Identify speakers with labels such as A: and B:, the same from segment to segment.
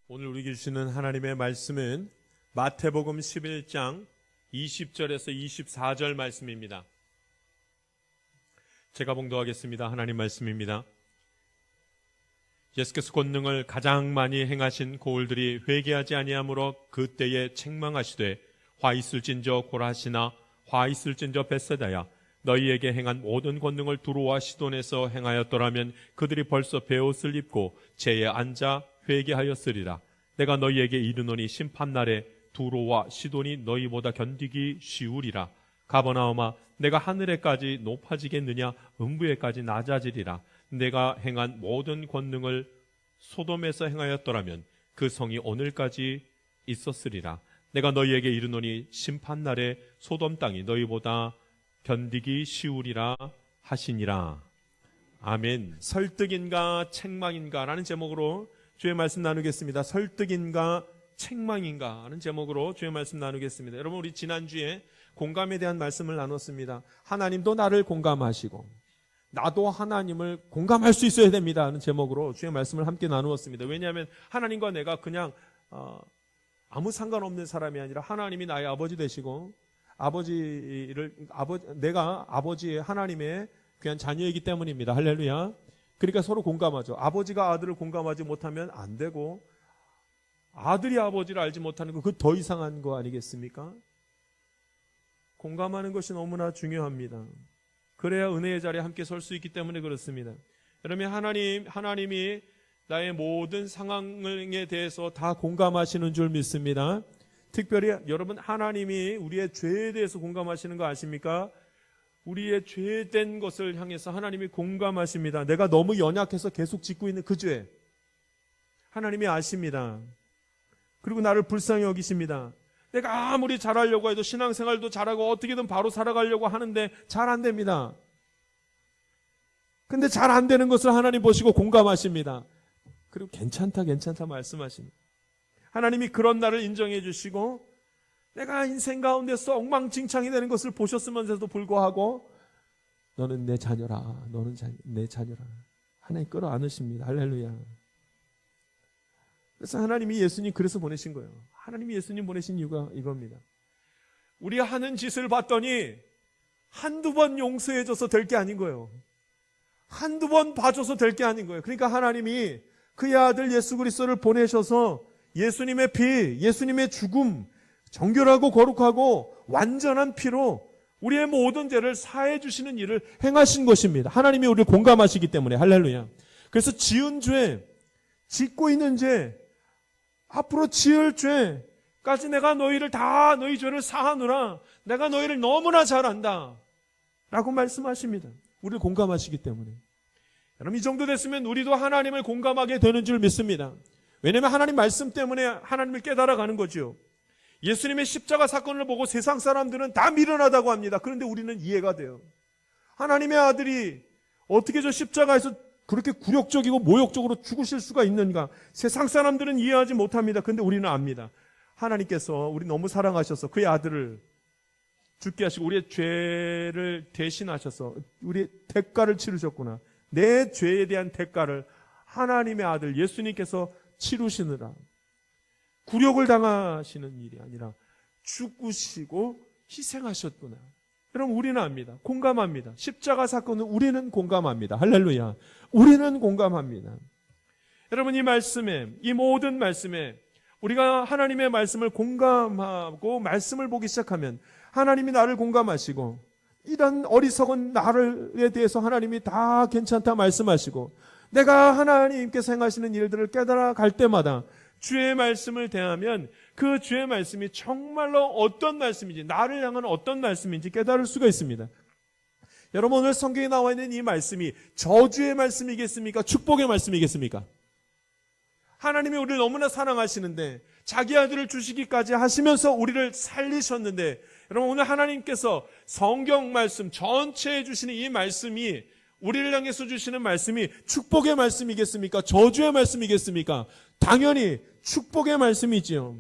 A: 오늘 우리에게 주시는 하나님의 말씀은 마태복음 11장 20절에서 24절 말씀입니다. 제가 봉독하겠습니다. 하나님 말씀입니다. 예수께서 권능을 가장 많이 행하신 고을들이 회개하지 아니하므로 그때에 책망하시되 화 있을진저 고라시나 화 있을진저 벳세다야 너희에게 행한 모든 권능을 두로와 시돈에서 행하였더라면 그들이 벌써 베옷을 입고 제에 앉아 회개하였으리라. 내가 너희에게 이르노니 심판날에 두로와 시돈이 너희보다 견디기 쉬우리라. 가버나움아 내가 하늘에까지 높아지겠느냐 음부에까지 낮아지리라. 내가 행한 모든 권능을 소돔에서 행하였더라면 그 성이 오늘까지 있었으리라. 내가 너희에게 이르노니 심판날에 소돔 땅이 너희보다 견디기 쉬우리라 하시니라. 아멘. 설득인가 책망인가 라는 제목으로 주의 말씀 나누겠습니다. 설득인가 책망인가 하는 제목으로 주의 말씀 나누겠습니다. 여러분, 우리 지난주에 공감에 대한 말씀을 나눴습니다. 하나님도 나를 공감하시고 나도 하나님을 공감할 수 있어야 됩니다 하는 제목으로 주의 말씀을 함께 나누었습니다. 왜냐하면 하나님과 내가 그냥 아무 상관없는 사람이 아니라 하나님이 나의 아버지 되시고 내가 아버지의 하나님의 귀한 자녀이기 때문입니다. 할렐루야. 그러니까 서로 공감하죠. 아버지가 아들을 공감하지 못하면 안 되고 아들이 아버지를 알지 못하는 거, 그거 더 이상한 거 아니겠습니까? 공감하는 것이 너무나 중요합니다. 그래야 은혜의 자리에 함께 설 수 있기 때문에 그렇습니다. 여러분, 하나님이 나의 모든 상황에 대해서 다 공감하시는 줄 믿습니다. 특별히 여러분, 하나님이 우리의 죄에 대해서 공감하시는 거 아십니까? 우리의 죄된 것을 향해서 하나님이 공감하십니다. 내가 너무 연약해서 계속 짓고 있는 그 죄, 하나님이 아십니다. 그리고 나를 불쌍히 여기십니다. 내가 아무리 잘하려고 해도 신앙생활도 잘하고 어떻게든 바로 살아가려고 하는데 잘 안 됩니다. 근데 잘 안 되는 것을 하나님 보시고 공감하십니다. 그리고 괜찮다 말씀하십니다. 하나님이 그런 나를 인정해 주시고 내가 인생 가운데서 엉망진창이 되는 것을 보셨으면서도 불구하고 너는 내 자녀라, 너는 내 자녀라, 하나님 끌어안으십니다. 할렐루야. 그래서 하나님이 예수님 그래서 보내신 거예요. 하나님이 예수님 보내신 이유가 이겁니다. 우리가 하는 짓을 봤더니 한두 번 용서해줘서 될 게 아닌 거예요. 한두 번 봐줘서 될 게 아닌 거예요. 그러니까 하나님이 그의 아들 예수 그리스도를 보내셔서 예수님의 피, 예수님의 죽음, 정결하고 거룩하고 완전한 피로 우리의 모든 죄를 사해 주시는 일을 행하신 것입니다. 하나님이 우리를 공감하시기 때문에. 할렐루야. 그래서 지은 죄, 짓고 있는 죄, 앞으로 지을 죄까지 내가 너희를 다 너희 죄를 사하노라. 내가 너희를 너무나 잘 안다 라고 말씀하십니다. 우리를 공감하시기 때문에. 여러분, 이 정도 됐으면 우리도 하나님을 공감하게 되는 줄 믿습니다. 왜냐하면 하나님 말씀 때문에 하나님을 깨달아가는 거죠. 예수님의 십자가 사건을 보고 세상 사람들은 다 미련하다고 합니다. 그런데 우리는 이해가 돼요. 하나님의 아들이 어떻게 저 십자가에서 그렇게 굴욕적이고 모욕적으로 죽으실 수가 있는가? 세상 사람들은 이해하지 못합니다. 그런데 우리는 압니다. 하나님께서 우리 너무 사랑하셔서 그의 아들을 죽게 하시고 우리의 죄를 대신하셔서 우리의 대가를 치르셨구나. 내 죄에 대한 대가를 하나님의 아들 예수님께서 치르시느라 굴욕을 당하시는 일이 아니라 죽으시고 희생하셨구나. 여러분, 우리는 압니다. 공감합니다. 십자가 사건은 우리는 공감합니다. 할렐루야. 우리는 공감합니다. 여러분, 이 말씀에, 이 모든 말씀에 우리가 하나님의 말씀을 공감하고 말씀을 보기 시작하면 하나님이 나를 공감하시고 이런 어리석은 나를에 대해서 하나님이 다 괜찮다 말씀하시고 내가 하나님께서 행하시는 일들을 깨달아 갈 때마다 주의 말씀을 대하면 그 주의 말씀이 정말로 어떤 말씀인지, 나를 향한 어떤 말씀인지 깨달을 수가 있습니다. 여러분, 오늘 성경에 나와 있는 이 말씀이 저주의 말씀이겠습니까? 축복의 말씀이겠습니까? 하나님이 우리를 너무나 사랑하시는데 자기 아들을 주시기까지 하시면서 우리를 살리셨는데, 여러분, 오늘 하나님께서 성경 말씀 전체에 주시는 이 말씀이 우리를 향해서 주시는 말씀이 축복의 말씀이겠습니까? 저주의 말씀이겠습니까? 당연히 축복의 말씀이지요.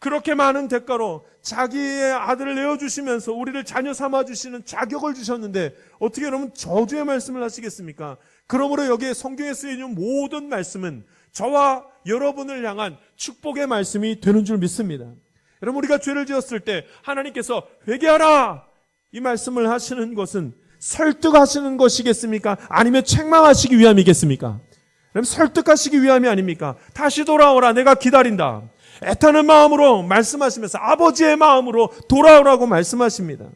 A: 그렇게 많은 대가로 자기의 아들을 내어주시면서 우리를 자녀 삼아주시는 자격을 주셨는데 어떻게 여러분 저주의 말씀을 하시겠습니까? 그러므로 여기에 성경에 쓰여있는 모든 말씀은 저와 여러분을 향한 축복의 말씀이 되는 줄 믿습니다. 여러분, 우리가 죄를 지었을 때 하나님께서 회개하라 이 말씀을 하시는 것은 설득하시는 것이겠습니까? 아니면 책망하시기 위함이겠습니까? 그럼 설득하시기 위함이 아닙니까? 다시 돌아오라, 내가 기다린다. 애타는 마음으로 말씀하시면서 아버지의 마음으로 돌아오라고 말씀하십니다.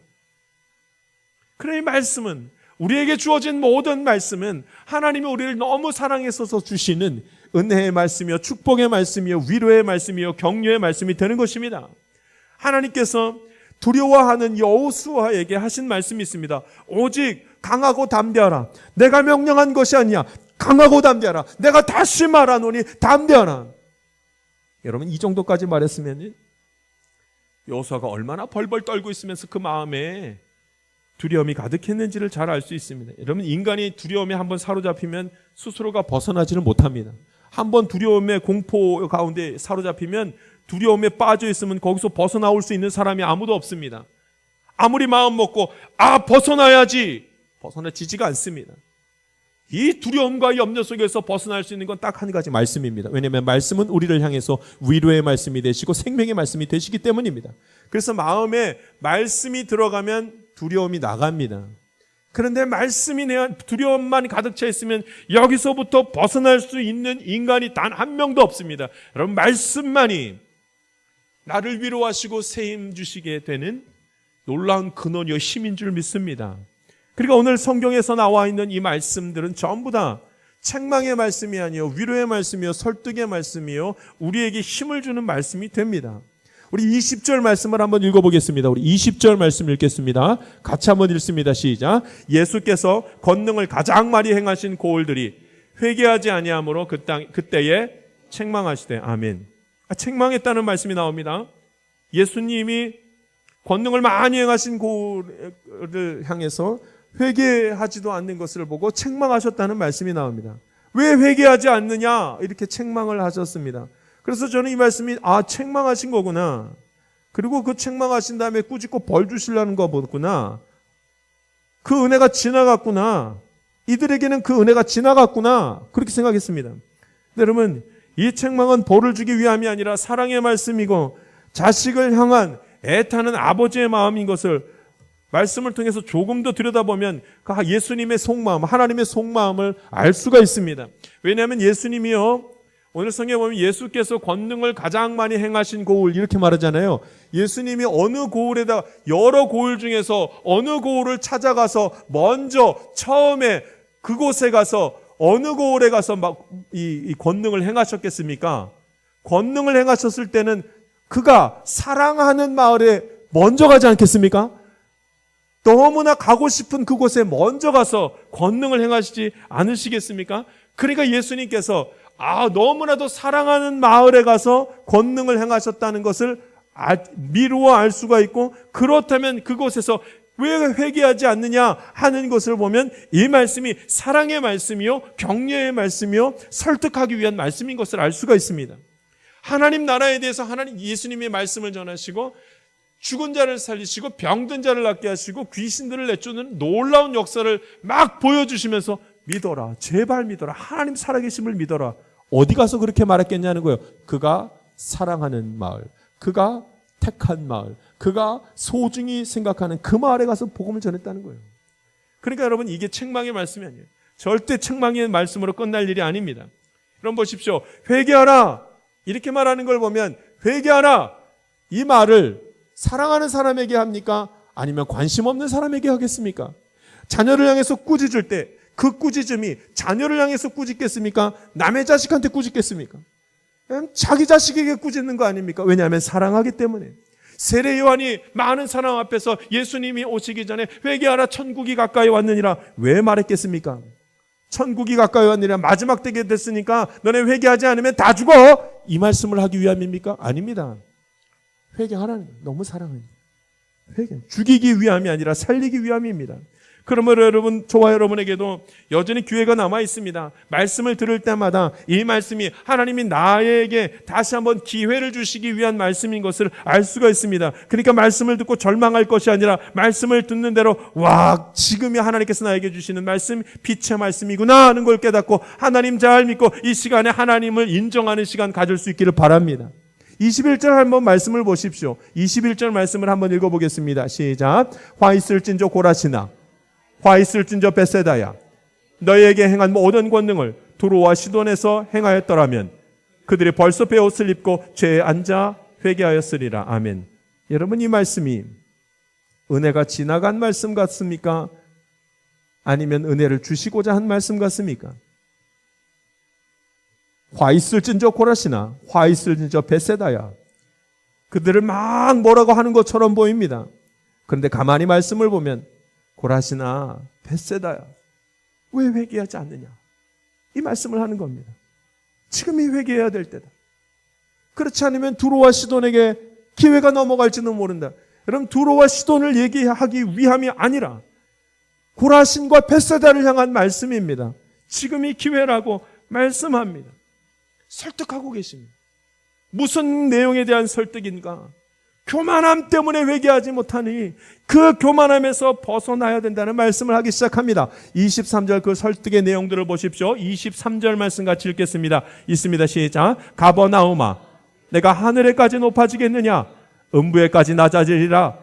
A: 그래, 이 말씀은, 우리에게 주어진 모든 말씀은 하나님이 우리를 너무 사랑해서 주시는 은혜의 말씀이요, 축복의 말씀이요, 위로의 말씀이요, 격려의 말씀이 되는 것입니다. 하나님께서 두려워하는 여호수아에게 하신 말씀이 있습니다. 오직 강하고 담대하라. 내가 명령한 것이 아니야. 강하고 담대하라. 내가 다시 말하노니 담대하라. 여러분, 이 정도까지 말했으면 여호수아가 얼마나 벌벌 떨고 있으면서 그 마음에 두려움이 가득했는지를 잘 알 수 있습니다. 여러분, 인간이 두려움에 한번 사로잡히면 스스로가 벗어나지를 못합니다. 한번 두려움의 공포 가운데 사로잡히면, 두려움에 빠져 있으면 거기서 벗어나올 수 있는 사람이 아무도 없습니다. 아무리 마음 먹고 벗어나야지, 벗어나지지가 않습니다. 이 두려움과 염려 속에서 벗어날 수 있는 건 딱 한 가지, 말씀입니다. 왜냐하면 말씀은 우리를 향해서 위로의 말씀이 되시고 생명의 말씀이 되시기 때문입니다. 그래서 마음에 말씀이 들어가면 두려움이 나갑니다. 그런데 말씀이 내 두려움만 가득 차 있으면 여기서부터 벗어날 수 있는 인간이 단 한 명도 없습니다. 여러분, 말씀만이 나를 위로하시고 새 힘 주시게 되는 놀라운 근원이요 힘인 줄 믿습니다. 그러니까 오늘 성경에서 나와 있는 이 말씀들은 전부 다 책망의 말씀이 아니요, 위로의 말씀이요, 설득의 말씀이요, 우리에게 힘을 주는 말씀이 됩니다. 우리 20절 말씀을 한번 읽어보겠습니다. 우리 20절 말씀 읽겠습니다. 같이 한번 읽습니다. 시작. 예수께서 권능을 가장 많이 행하신 고을들이 회개하지 아니하므로 그때에 책망하시되. 아멘. 책망했다는 말씀이 나옵니다. 예수님이 권능을 많이 행하신 고을을 향해서 회개하지도 않는 것을 보고 책망하셨다는 말씀이 나옵니다. 왜 회개하지 않느냐 이렇게 책망을 하셨습니다. 그래서 저는 이 말씀이 책망하신 거구나, 그리고 그 책망하신 다음에 꾸짖고 벌 주시려는 거구나, 그 은혜가 지나갔구나, 이들에게는 그 은혜가 지나갔구나, 그렇게 생각했습니다. 여러분, 이 책망은 벌을 주기 위함이 아니라 사랑의 말씀이고 자식을 향한 애타는 아버지의 마음인 것을 말씀을 통해서 조금 더 들여다보면 예수님의 속마음, 하나님의 속마음을 알 수가 있습니다. 왜냐하면 예수님이요, 오늘 성경에 보면 예수께서 권능을 가장 많이 행하신 고을 이렇게 말하잖아요. 예수님이 어느 고을에다, 여러 고을 중에서 어느 고을을 찾아가서 먼저 처음에 그곳에 가서 어느 고을에 가서 막 이 권능을 행하셨겠습니까? 권능을 행하셨을 때는 그가 사랑하는 마을에 먼저 가지 않겠습니까? 너무나 가고 싶은 그곳에 먼저 가서 권능을 행하시지 않으시겠습니까? 그러니까 예수님께서 너무나도 사랑하는 마을에 가서 권능을 행하셨다는 것을 미루어 알 수가 있고, 그렇다면 그곳에서 왜 회개하지 않느냐 하는 것을 보면 이 말씀이 사랑의 말씀이요, 격려의 말씀이요, 설득하기 위한 말씀인 것을 알 수가 있습니다. 하나님 나라에 대해서 하나님 예수님의 말씀을 전하시고 죽은 자를 살리시고 병든 자를 낫게 하시고 귀신들을 내쫓는 놀라운 역사를 막 보여주시면서 믿어라, 제발 믿어라, 하나님 살아계심을 믿어라. 어디 가서 그렇게 말했겠냐는 거예요. 그가 사랑하는 마을, 그가 택한 마을, 그가 소중히 생각하는 그 마을에 가서 복음을 전했다는 거예요. 그러니까 여러분, 이게 책망의 말씀이 아니에요. 절대 책망의 말씀으로 끝날 일이 아닙니다. 여러분 보십시오. 회개하라 이렇게 말하는 걸 보면, 회개하라 이 말을 사랑하는 사람에게 합니까? 아니면 관심 없는 사람에게 하겠습니까? 자녀를 향해서 꾸짖을 때 그 꾸짖음이 자녀를 향해서 꾸짖겠습니까? 남의 자식한테 꾸짖겠습니까? 자기 자식에게 꾸짖는 거 아닙니까? 왜냐하면 사랑하기 때문에. 세례 요한이 많은 사람 앞에서 예수님이 오시기 전에 회개하라, 천국이 가까이 왔느니라 왜 말했겠습니까? 천국이 가까이 왔느니라, 마지막 때가 됐으니까 너네 회개하지 않으면 다 죽어, 이 말씀을 하기 위함입니까? 아닙니다. 회개하라는, 너무 사랑합니다. 회개, 죽이기 위함이 아니라 살리기 위함입니다. 그러므로 여러분, 저와 여러분에게도 여전히 기회가 남아 있습니다. 말씀을 들을 때마다 이 말씀이 하나님이 나에게 다시 한번 기회를 주시기 위한 말씀인 것을 알 수가 있습니다. 그러니까 말씀을 듣고 절망할 것이 아니라 말씀을 듣는 대로 와, 지금이 하나님께서 나에게 주시는 말씀, 빛의 말씀이구나 하는 걸 깨닫고 하나님 잘 믿고 이 시간에 하나님을 인정하는 시간 가질 수 있기를 바랍니다. 21절 한번 말씀을 보십시오. 21절 말씀을 한번 읽어보겠습니다. 시작. 화 있을진저 고라시나 화 있을진저 벳세다야 너희에게 행한 모든 권능을 두로와 시돈에서 행하였더라면 그들이 벌써 베옷을 입고 죄에 앉아 회개하였으리라. 아멘. 여러분, 이 말씀이 은혜가 지나간 말씀 같습니까? 아니면 은혜를 주시고자 한 말씀 같습니까? 화 있을진저 고라시나 화 있을진저 벳세다야 그들을 막 뭐라고 하는 것처럼 보입니다. 그런데 가만히 말씀을 보면 고라시나 벳세다야 왜 회개하지 않느냐, 이 말씀을 하는 겁니다. 지금이 회개해야 될 때다. 그렇지 않으면 두로와 시돈에게 기회가 넘어갈지는 모른다. 여러분, 두로와 시돈을 얘기하기 위함이 아니라 고라신과 벳세다를 향한 말씀입니다. 지금이 기회라고 말씀합니다. 설득하고 계십니다. 무슨 내용에 대한 설득인가? 교만함 때문에 회개하지 못하니 그 교만함에서 벗어나야 된다는 말씀을 하기 시작합니다. 23절 그 설득의 내용들을 보십시오. 23절 말씀 같이 읽겠습니다. 있습니다. 시작. 가버나움아 내가 하늘에까지 높아지겠느냐, 음부에까지 낮아지리라.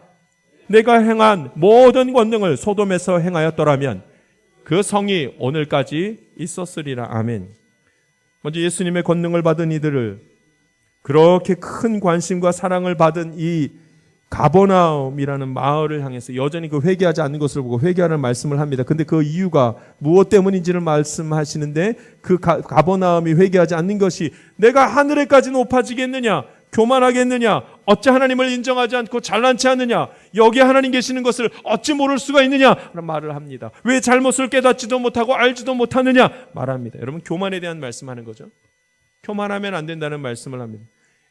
A: 내가 행한 모든 권능을 소돔에서 행하였더라면 그 성이 오늘까지 있었으리라. 아멘. 먼저 예수님의 권능을 받은 이들을, 그렇게 큰 관심과 사랑을 받은 이 가버나움이라는 마을을 향해서 여전히 그 회개하지 않는 것을 보고 회개하는 말씀을 합니다. 근데 그 이유가 무엇 때문인지를 말씀하시는데, 그 가버나움이 회개하지 않는 것이 내가 하늘에까지 높아지겠느냐, 교만하겠느냐, 어찌 하나님을 인정하지 않고 잘난 체 하느냐, 여기 하나님 계시는 것을 어찌 모를 수가 있느냐 라는 말을 합니다. 왜 잘못을 깨닫지도 못하고 알지도 못하느냐 말합니다. 여러분, 교만에 대한 말씀하는 거죠. 교만하면 안 된다는 말씀을 합니다.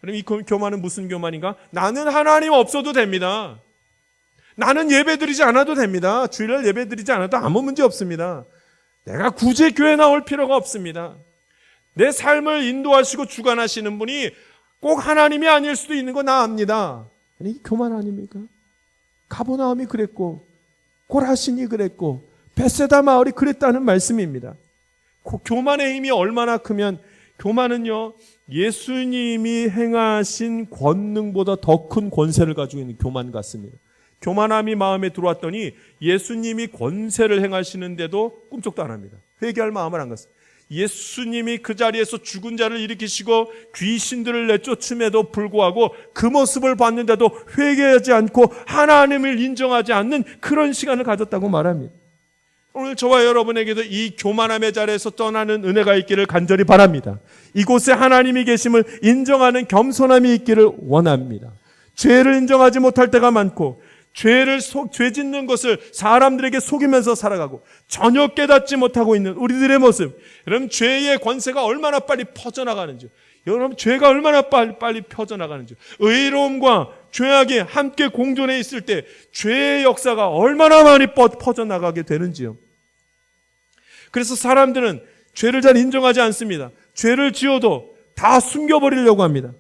A: 여러분, 이 교만은 무슨 교만인가? 나는 하나님 없어도 됩니다. 나는 예배드리지 않아도 됩니다. 주일날 예배드리지 않아도 아무 문제 없습니다. 내가 굳이 교회 나올 필요가 없습니다. 내 삶을 인도하시고 주관하시는 분이 꼭 하나님이 아닐 수도 있는 거 나 압니다. 이게 교만 아닙니까? 가버나움이 그랬고 고라신이 그랬고 벳세다 마을이 그랬다는 말씀입니다. 교만의 힘이 얼마나 크면, 교만은요 예수님이 행하신 권능보다 더 큰 권세를 가지고 있는 교만 같습니다. 교만함이 마음에 들어왔더니 예수님이 권세를 행하시는데도 꿈쩍도 안 합니다. 회개할 마음을 안 갖습니다. 예수님이 그 자리에서 죽은 자를 일으키시고 귀신들을 내쫓음에도 불구하고 그 모습을 봤는데도 회개하지 않고 하나님을 인정하지 않는 그런 시간을 가졌다고 말합니다. 오늘 저와 여러분에게도 이 교만함의 자리에서 떠나는 은혜가 있기를 간절히 바랍니다. 이곳에 하나님이 계심을 인정하는 겸손함이 있기를 원합니다. 죄를 인정하지 못할 때가 많고 죄 짓는 것을 사람들에게 속이면서 살아가고 전혀 깨닫지 못하고 있는 우리들의 모습, 여러분, 죄의 권세가 얼마나 빨리 퍼져나가는지, 여러분, 죄가 얼마나 빨리 퍼져나가는지, 의로움과 죄악이 함께 공존해 있을 때 죄의 역사가 얼마나 많이 퍼져나가게 되는지요. 그래서 사람들은 죄를 잘 인정하지 않습니다. 죄를 지어도 다 숨겨버리려고 합니다.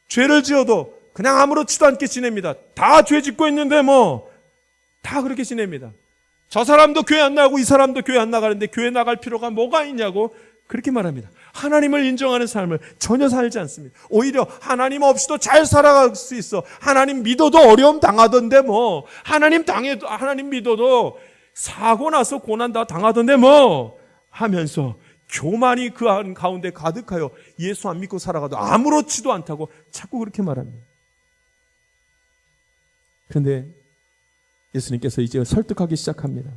A: 죄를 지어도 그냥 아무렇지도 않게 지냅니다. 다 죄 짓고 있는데 다 그렇게 지냅니다. 저 사람도 교회 안 나가고 이 사람도 교회 안 나가는데 교회 나갈 필요가 뭐가 있냐고 그렇게 말합니다. 하나님을 인정하는 삶을 전혀 살지 않습니다. 오히려 하나님 없이도 잘 살아갈 수 있어. 하나님 믿어도 어려움 당하던데 하나님 믿어도 사고 나서 고난 다 당하던데 하면서 교만이 그 가운데 가득하여 예수 안 믿고 살아가도 아무렇지도 않다고 자꾸 그렇게 말합니다. 그런데 예수님께서 이제 설득하기 시작합니다.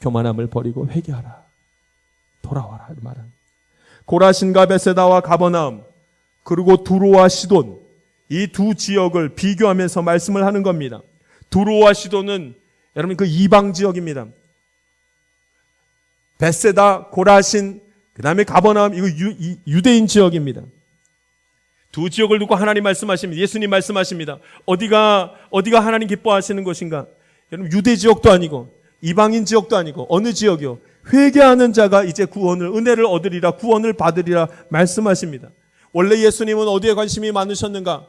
A: 교만함을 버리고 회개하라, 돌아와라 말합니다. 고라신과 벳세다와 가버나움, 그리고 두로와 시돈, 이 두 지역을 비교하면서 말씀을 하는 겁니다. 두로와 시돈은 여러분 그 이방 지역입니다. 벳세다, 고라신, 그 다음에 가버나움, 이거 유대인 지역입니다. 두 지역을 두고 하나님 말씀하십니다. 예수님 말씀하십니다. 어디가 하나님 기뻐하시는 것인가? 여러분, 유대 지역도 아니고 이방인 지역도 아니고 어느 지역이요? 회개하는 자가 이제 구원을, 은혜를 얻으리라, 구원을 받으리라 말씀하십니다. 원래 예수님은 어디에 관심이 많으셨는가?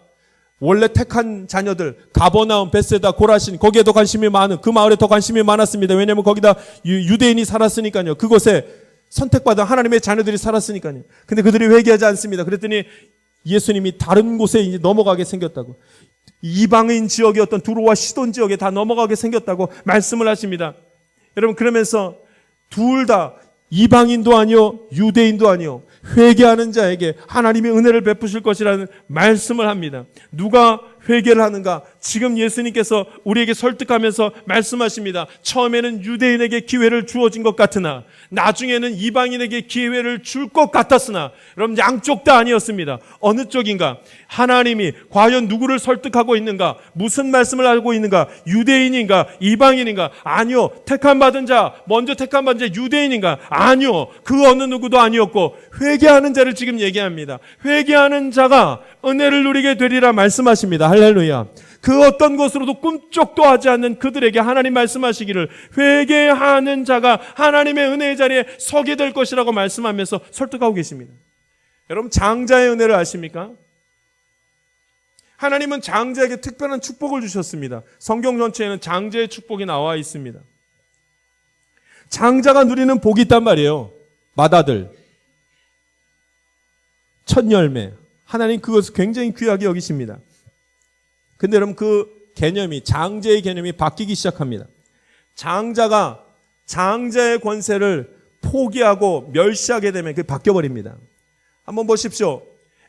A: 원래 택한 자녀들, 가버나움, 벳세다, 고라신, 거기에도 관심이 많은, 그 마을에 더 관심이 많았습니다. 왜냐하면 거기다 유대인이 살았으니까요. 그곳에 선택받은 하나님의 자녀들이 살았으니까요. 근데 그들이 회개하지 않습니다. 그랬더니 예수님이 다른 곳에 이제 넘어가게 생겼다고. 이방인 지역의 어떤 두로와 시돈 지역에 다 넘어가게 생겼다고 말씀을 하십니다. 여러분, 그러면서 둘 다 이방인도 아니요, 유대인도 아니요, 회개하는 자에게 하나님의 은혜를 베푸실 것이라는 말씀을 합니다. 누가 회개를 하는가? 지금 예수님께서 우리에게 설득하면서 말씀하십니다. 처음에는 유대인에게 기회를 주어진 것 같으나 나중에는 이방인에게 기회를 줄 것 같았으나, 여러분, 양쪽 다 아니었습니다. 어느 쪽인가? 하나님이 과연 누구를 설득하고 있는가? 무슨 말씀을 하고 있는가? 유대인인가? 이방인인가? 아니요. 택함 받은 자, 먼저 택함 받은 자 유대인인가? 아니요. 그 어느 누구도 아니었고, 회개하는 자를 지금 얘기합니다. 회개하는 자가 은혜를 누리게 되리라 말씀하십니다. 할렐루야. 그 어떤 것으로도 꿈쩍도 하지 않는 그들에게 하나님 말씀하시기를 회개하는 자가 하나님의 은혜의 자리에 서게 될 것이라고 말씀하면서 설득하고 계십니다. 여러분, 장자의 은혜를 아십니까? 하나님은 장자에게 특별한 축복을 주셨습니다. 성경 전체에는 장자의 축복이 나와 있습니다. 장자가 누리는 복이 있단 말이에요. 맏아들, 첫 열매. 하나님 그것을 굉장히 귀하게 여기십니다. 근데 여러분, 그 개념이, 장자의 개념이 바뀌기 시작합니다. 장자가 장자의 권세를 포기하고 멸시하게 되면 그게 바뀌어버립니다. 한번 보십시오.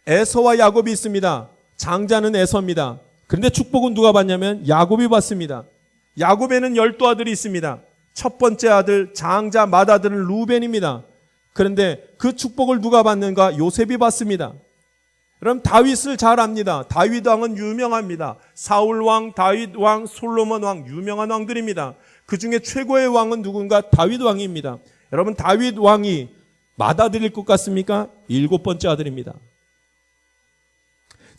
A: 에서와 야곱이 있습니다. 장자는 에서입니다. 그런데 축복은 누가 받냐면 야곱이 받습니다. 야곱에는 12아들이 있습니다. 첫 번째 아들, 장자 맏아들은 루벤입니다. 그런데 그 축복을 누가 받는가? 요셉이 받습니다. 그럼 다윗을 잘 압니다. 다윗 왕은 유명합니다. 사울 왕, 다윗 왕, 솔로몬 왕, 유명한 왕들입니다. 그 중에 최고의 왕은 누군가? 다윗 왕입니다. 여러분, 다윗 왕이 맏아들일 것 같습니까? 7번째 아들입니다.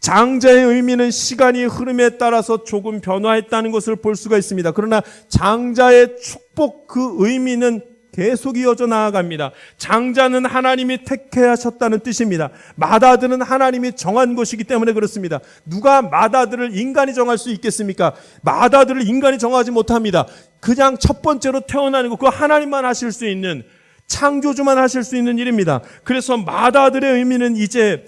A: 장자의 의미는 시간이 흐름에 따라서 조금 변화했다는 것을 볼 수가 있습니다. 그러나 장자의 축복, 그 의미는 계속 이어져 나아갑니다. 장자는 하나님이 택하셨다는 뜻입니다. 맏아들은 하나님이 정한 것이기 때문에 그렇습니다. 누가 맏아들을 인간이 정할 수 있겠습니까? 맏아들을 인간이 정하지 못합니다. 그냥 첫 번째로 태어나는 것, 그거 하나님만 하실 수 있는, 창조주만 하실 수 있는 일입니다. 그래서 맏아들의 의미는 이제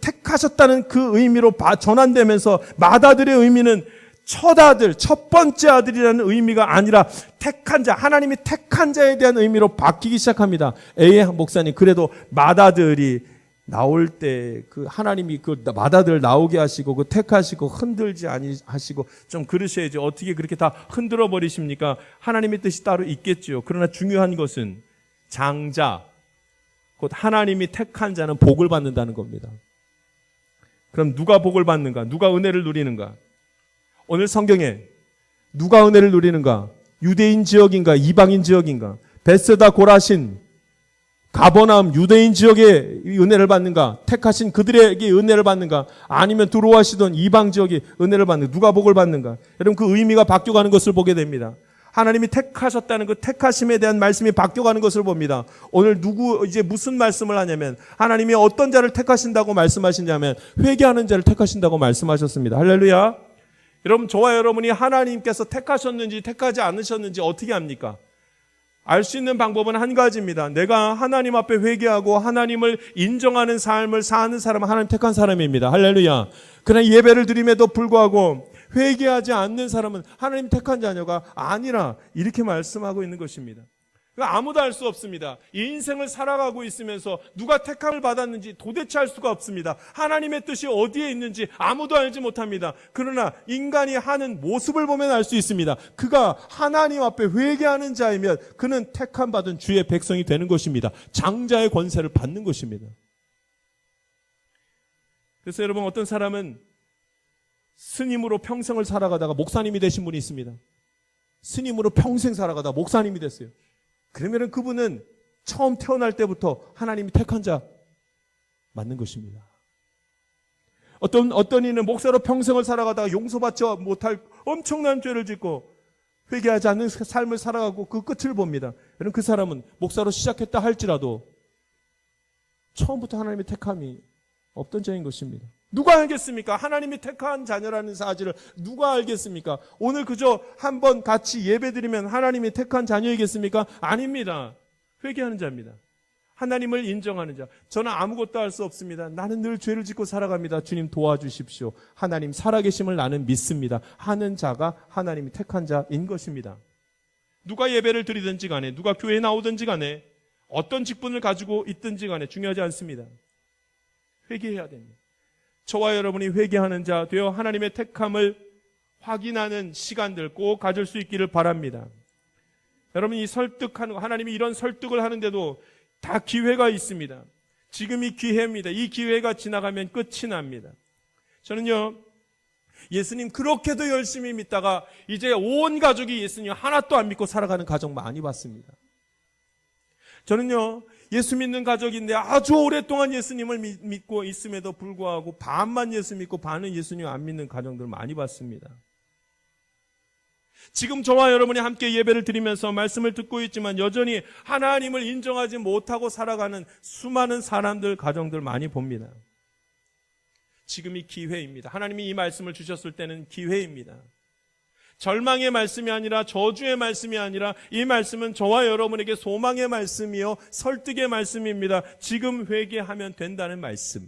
A: 택하셨다는 그 의미로 전환되면서 맏아들의 의미는 첫 아들, 첫 번째 아들이라는 의미가 아니라 택한 자, 하나님이 택한 자에 대한 의미로 바뀌기 시작합니다. 에이 목사님, 그래도 맏아들이 나올 때 그 하나님이 그 맏아들 나오게 하시고 그 택하시고 흔들지 아니하시고 좀 그러셔야지, 어떻게 그렇게 다 흔들어 버리십니까? 하나님의 뜻이 따로 있겠지요. 그러나 중요한 것은 장자, 곧 하나님이 택한 자는 복을 받는다는 겁니다. 그럼 누가 복을 받는가? 누가 은혜를 누리는가? 오늘 성경에 누가 은혜를 누리는가? 유대인 지역인가? 이방인 지역인가? 벳세다, 고라신, 가버나움, 유대인 지역에 은혜를 받는가? 택하신 그들에게 은혜를 받는가? 아니면 두로와 시돈, 이방 지역에 은혜를 받는가? 누가 복을 받는가? 여러분, 그 의미가 바뀌어가는 것을 보게 됩니다. 하나님이 택하셨다는 그 택하심에 대한 말씀이 바뀌어가는 것을 봅니다. 오늘 이제 무슨 말씀을 하냐면, 하나님이 어떤 자를 택하신다고 말씀하시냐면 회개하는 자를 택하신다고 말씀하셨습니다. 할렐루야. 여러분, 저와 여러분이 하나님께서 택하셨는지 택하지 않으셨는지 어떻게 합니까? 알 수 있는 방법은 한 가지입니다. 내가 하나님 앞에 회개하고 하나님을 인정하는 삶을 사는 사람은 하나님 택한 사람입니다. 할렐루야. 그러나 예배를 드림에도 불구하고 회개하지 않는 사람은 하나님 택한 자녀가 아니라, 이렇게 말씀하고 있는 것입니다. 아무도 알 수 없습니다. 이 인생을 살아가고 있으면서 누가 택함을 받았는지 도대체 알 수가 없습니다. 하나님의 뜻이 어디에 있는지 아무도 알지 못합니다. 그러나 인간이 하는 모습을 보면 알 수 있습니다. 그가 하나님 앞에 회개하는 자이면 그는 택함 받은 주의 백성이 되는 것입니다. 장자의 권세를 받는 것입니다. 그래서 여러분, 어떤 사람은 스님으로 평생을 살아가다가 목사님이 되신 분이 있습니다. 스님으로 평생 살아가다가 목사님이 됐어요. 그러면 그분은 처음 태어날 때부터 하나님이 택한 자 맞는 것입니다. 어떤 이는 목사로 평생을 살아가다가 용서받지 못할 엄청난 죄를 짓고 회개하지 않는 삶을 살아가고 그 끝을 봅니다. 여러분, 그 사람은 목사로 시작했다 할지라도 처음부터 하나님의 택함이 없던 자인 것입니다. 누가 알겠습니까? 하나님이 택한 자녀라는 사실을 누가 알겠습니까? 오늘 그저 한번 같이 예배드리면 하나님이 택한 자녀이겠습니까? 아닙니다. 회개하는 자입니다. 하나님을 인정하는 자. 저는 아무것도 할 수 없습니다. 나는 늘 죄를 짓고 살아갑니다. 주님 도와주십시오. 하나님 살아계심을 나는 믿습니다. 하는 자가 하나님이 택한 자인 것입니다. 누가 예배를 드리든지 간에, 누가 교회에 나오든지 간에, 어떤 직분을 가지고 있든지 간에 중요하지 않습니다. 회개해야 됩니다. 저와 여러분이 회개하는 자 되어 하나님의 택함을 확인하는 시간들 꼭 가질 수 있기를 바랍니다. 여러분이 설득하는 거, 하나님이 이런 설득을 하는데도 다 기회가 있습니다. 지금이 기회입니다. 이 기회가 지나가면 끝이 납니다. 저는요, 예수님 그렇게도 열심히 믿다가 이제 온 가족이 예수님 하나도 안 믿고 살아가는 가정 많이 봤습니다. 저는요, 예수 믿는 가족인데 아주 오랫동안 예수님을 믿고 있음에도 불구하고 반만 예수 믿고 반은 예수님 안 믿는 가정들 많이 봤습니다. 지금 저와 여러분이 함께 예배를 드리면서 말씀을 듣고 있지만 여전히 하나님을 인정하지 못하고 살아가는 수많은 사람들, 가정들 많이 봅니다. 지금이 기회입니다. 하나님이 이 말씀을 주셨을 때는 기회입니다. 절망의 말씀이 아니라 저주의 말씀이 아니라 이 말씀은 저와 여러분에게 소망의 말씀이요 설득의 말씀입니다. 지금 회개하면 된다는 말씀.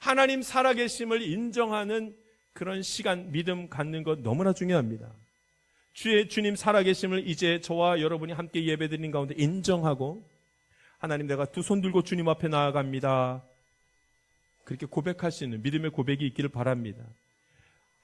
A: 하나님 살아계심을 인정하는 그런 시간, 믿음 갖는 것 너무나 중요합니다. 주님 살아계심을 이제 저와 여러분이 함께 예배드리는 가운데 인정하고 하나님 내가 두 손 들고 주님 앞에 나아갑니다. 그렇게 고백할 수 있는 믿음의 고백이 있기를 바랍니다.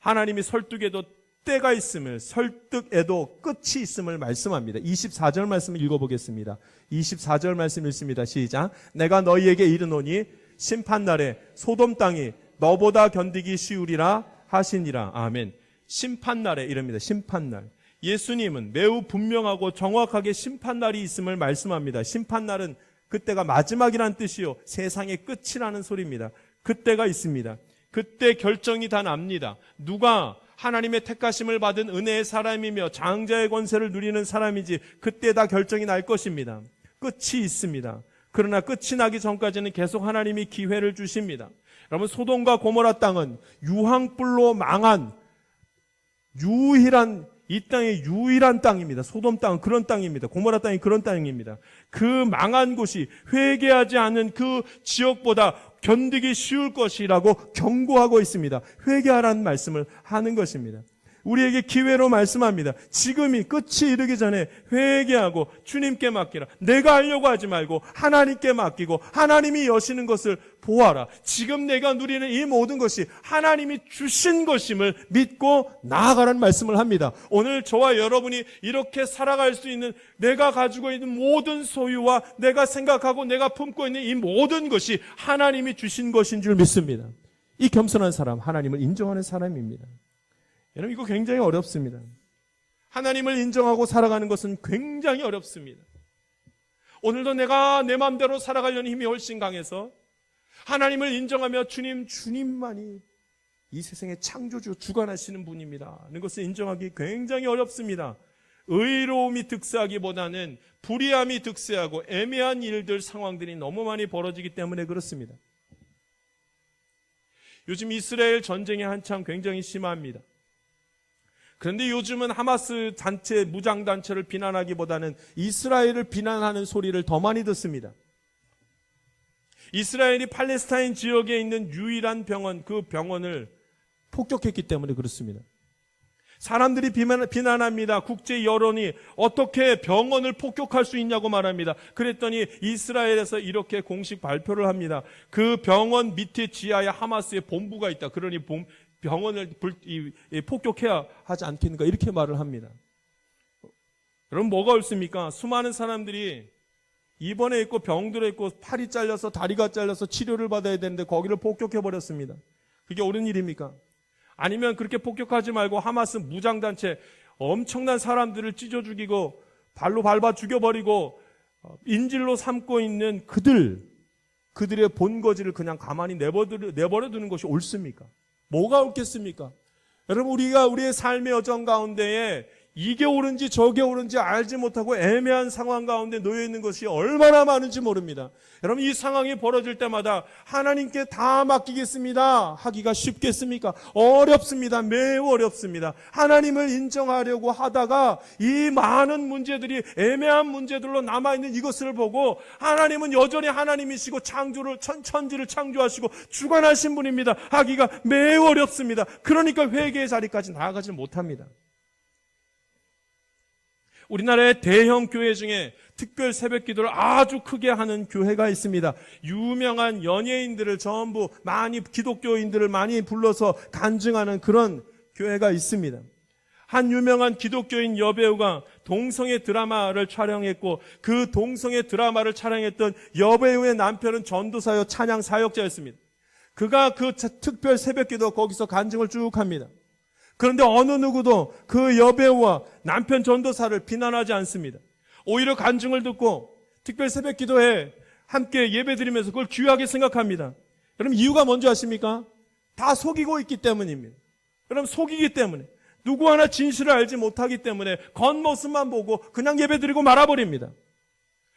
A: 하나님이 설득에도 때가 있음을, 설득에도 끝이 있음을 말씀합니다. 24절 말씀을 읽어보겠습니다. 24절 말씀 읽습니다. 시작. 내가 너희에게 이르노니 심판날에 소돔 땅이 너보다 견디기 쉬우리라 하시니라. 아멘. 심판날에 이릅니다. 심판날. 예수님은 매우 분명하고 정확하게 심판날이 있음을 말씀합니다. 심판날은 그때가 마지막이라는 뜻이요 세상의 끝이라는 소리입니다. 그때가 있습니다. 그때 결정이 다 납니다. 누가 하나님의 택하심을 받은 은혜의 사람이며 장자의 권세를 누리는 사람이지 그때 다 결정이 날 것입니다. 끝이 있습니다. 그러나 끝이 나기 전까지는 계속 하나님이 기회를 주십니다. 여러분, 소돔과 고모라 땅은 유황불로 망한 이 땅의 유일한 땅입니다. 소돔 땅은 그런 땅입니다. 고모라 땅이 그런 땅입니다. 그 망한 곳이 회개하지 않는 그 지역보다 견디기 쉬울 것이라고 경고하고 있습니다. 회개하라는 말씀을 하는 것입니다. 우리에게 기회로 말씀합니다. 지금이 끝이 이르기 전에 회개하고 주님께 맡기라. 내가 하려고 하지 말고 하나님께 맡기고 하나님이 여시는 것을 보아라. 지금 내가 누리는 이 모든 것이 하나님이 주신 것임을 믿고 나아가라는 말씀을 합니다. 오늘 저와 여러분이 이렇게 살아갈 수 있는 내가 가지고 있는 모든 소유와 내가 생각하고 내가 품고 있는 이 모든 것이 하나님이 주신 것인 줄 믿습니다. 이 겸손한 사람, 하나님을 인정하는 사람입니다. 여러분, 이거 굉장히 어렵습니다. 하나님을 인정하고 살아가는 것은 굉장히 어렵습니다. 오늘도 내가 내 마음대로 살아가려는 힘이 훨씬 강해서 하나님을 인정하며 주님만이 이 세상의 창조주, 주관하시는 분입니다 하는 것을 인정하기 굉장히 어렵습니다. 의로움이 득세하기보다는 불의함이 득세하고 애매한 일들, 상황들이 너무 많이 벌어지기 때문에 그렇습니다. 요즘 이스라엘 전쟁이 한참 굉장히 심합니다. 그런데 요즘은 하마스 단체, 무장단체를 비난하기보다는 이스라엘을 비난하는 소리를 더 많이 듣습니다. 이스라엘이 팔레스타인 지역에 있는 유일한 병원, 그 병원을 폭격했기 때문에 그렇습니다. 사람들이 비난합니다. 국제 여론이 어떻게 병원을 폭격할 수 있냐고 말합니다. 그랬더니 이스라엘에서 이렇게 공식 발표를 합니다. 그 병원 밑에 지하에 하마스의 본부가 있다. 그러니 병원을 폭격해야 하지 않겠는가 이렇게 말을 합니다. 여러분, 뭐가 옳습니까? 수많은 사람들이 입원해 있고 병들어 있고 팔이 잘려서 다리가 잘려서 치료를 받아야 되는데 거기를 폭격해버렸습니다. 그게 옳은 일입니까? 아니면 그렇게 폭격하지 말고 하마스 무장단체 엄청난 사람들을 찢어 죽이고 발로 밟아 죽여버리고 인질로 삼고 있는 그들의 본거지를 그냥 가만히 내버려 두는 것이 옳습니까? 뭐가 옳겠습니까? 여러분, 우리가 우리의 삶의 여정 가운데에 이게 옳은지 저게 옳은지 알지 못하고 애매한 상황 가운데 놓여 있는 것이 얼마나 많은지 모릅니다. 여러분, 이 상황이 벌어질 때마다 하나님께 다 맡기겠습니다 하기가 쉽겠습니까? 어렵습니다. 매우 어렵습니다. 하나님을 인정하려고 하다가 이 많은 문제들이 애매한 문제들로 남아있는 이것을 보고 하나님은 여전히 하나님이시고 천지를 창조하시고 주관하신 분입니다 하기가 매우 어렵습니다. 그러니까 회개의 자리까지 나아가지 못합니다. 우리나라의 대형 교회 중에 특별 새벽 기도를 아주 크게 하는 교회가 있습니다. 유명한 연예인들을 전부 기독교인들을 많이 불러서 간증하는 그런 교회가 있습니다. 한 유명한 기독교인 여배우가 동성애 드라마를 촬영했고 그 동성애 드라마를 촬영했던 여배우의 남편은 전도사요 찬양 사역자였습니다. 그가 그 특별 새벽 기도 거기서 간증을 쭉 합니다. 그런데 어느 누구도 그 여배우와 남편 전도사를 비난하지 않습니다. 오히려 간증을 듣고 특별 새벽 기도에 함께 예배드리면서 그걸 귀하게 생각합니다. 여러분, 이유가 뭔지 아십니까? 다 속이고 있기 때문입니다. 여러분, 속이기 때문에, 누구 하나 진실을 알지 못하기 때문에 겉모습만 보고 그냥 예배드리고 말아버립니다.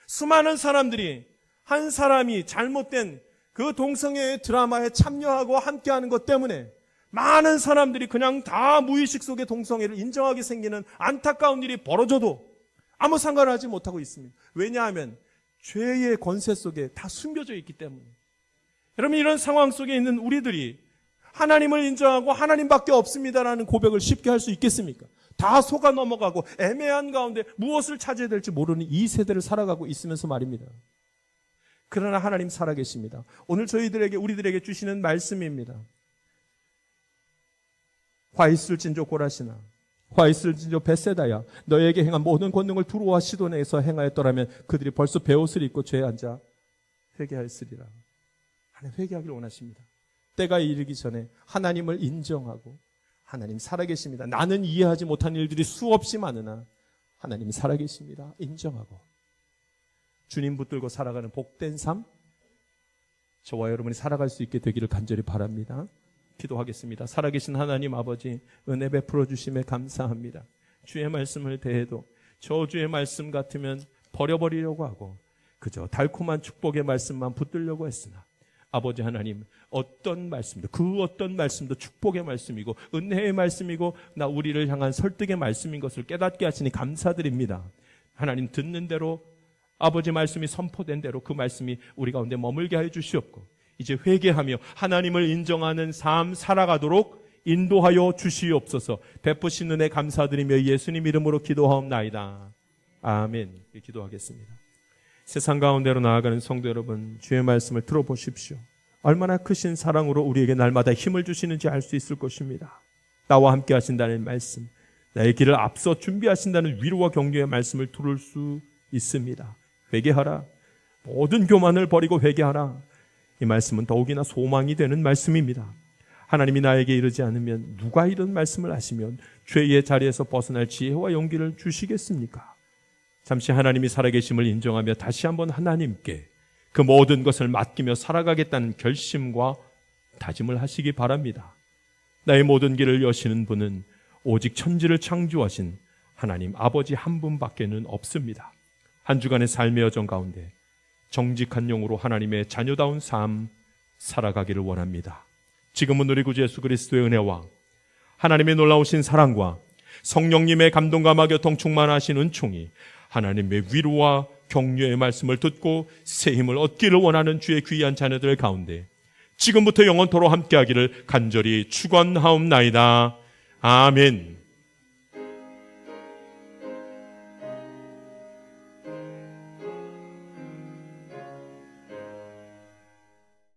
A: 수많은 사람들이 한 사람이 잘못된 그 동성애 드라마에 참여하고 함께하는 것 때문에 많은 사람들이 그냥 다 무의식 속에 동성애를 인정하게 생기는 안타까운 일이 벌어져도 아무 상관을 하지 못하고 있습니다. 왜냐하면 죄의 권세 속에 다 숨겨져 있기 때문에. 여러분, 이런 상황 속에 있는 우리들이 하나님을 인정하고 하나님밖에 없습니다라는 고백을 쉽게 할 수 있겠습니까? 다 속아 넘어가고 애매한 가운데 무엇을 찾아야 될지 모르는 이 세대를 살아가고 있으면서 말입니다. 그러나 하나님 살아계십니다. 오늘 우리들에게 주시는 말씀입니다. 화 있을진저 고라시나 화 있을진저 벳세다야, 너에게 행한 모든 권능을 두로와 시돈에서 행하였더라면 그들이 벌써 베옷을 입고 죄에 앉아 회개하였으리라. 하나님 회개하기를 원하십니다. 때가 이르기 전에 하나님을 인정하고 하나님 살아계십니다. 나는 이해하지 못한 일들이 수없이 많으나 하나님 살아계십니다. 인정하고 주님 붙들고 살아가는 복된 삶, 저와 여러분이 살아갈 수 있게 되기를 간절히 바랍니다. 기도하겠습니다. 살아계신 하나님 아버지, 은혜 베풀어 주심에 감사합니다. 주의 말씀을 대해도 저주의 말씀 같으면 버려버리려고 하고 그저 달콤한 축복의 말씀만 붙들려고 했으나 아버지 하나님, 어떤 말씀도, 그 어떤 말씀도 축복의 말씀이고 은혜의 말씀이고 우리를 향한 설득의 말씀인 것을 깨닫게 하시니 감사드립니다. 하나님, 듣는 대로 아버지 말씀이 선포된 대로 그 말씀이 우리 가운데 머물게 하여 주시옵고 이제 회개하며 하나님을 인정하는 삶 살아가도록 인도하여 주시옵소서. 베푸신 은혜 감사드리며 예수님 이름으로 기도하옵나이다. 아멘. 기도하겠습니다. 세상 가운데로 나아가는 성도 여러분, 주의 말씀을 들어보십시오. 얼마나 크신 사랑으로 우리에게 날마다 힘을 주시는지 알 수 있을 것입니다. 나와 함께 하신다는 말씀, 나의 길을 앞서 준비하신다는 위로와 격려의 말씀을 들을 수 있습니다. 회개하라. 모든 교만을 버리고 회개하라. 이 말씀은 더욱이나 소망이 되는 말씀입니다. 하나님이 나에게 이르지 않으면 누가 이런 말씀을 하시면 죄의 자리에서 벗어날 지혜와 용기를 주시겠습니까? 잠시 하나님이 살아계심을 인정하며 다시 한번 하나님께 그 모든 것을 맡기며 살아가겠다는 결심과 다짐을 하시기 바랍니다. 나의 모든 길을 여시는 분은 오직 천지를 창조하신 하나님 아버지 한 분밖에는 없습니다. 한 주간의 삶의 여정 가운데 정직한 영으로 하나님의 자녀다운 삶 살아가기를 원합니다. 지금은 우리 구주 예수 그리스도의 은혜와 하나님의 놀라우신 사랑과 성령님의 감동과 마교통 충만하신 은총이 하나님의 위로와 격려의 말씀을 듣고 새 힘을 얻기를 원하는 주의 귀한 자녀들 가운데 지금부터 영원토록 함께하기를 간절히 축원하옵나이다. 아멘.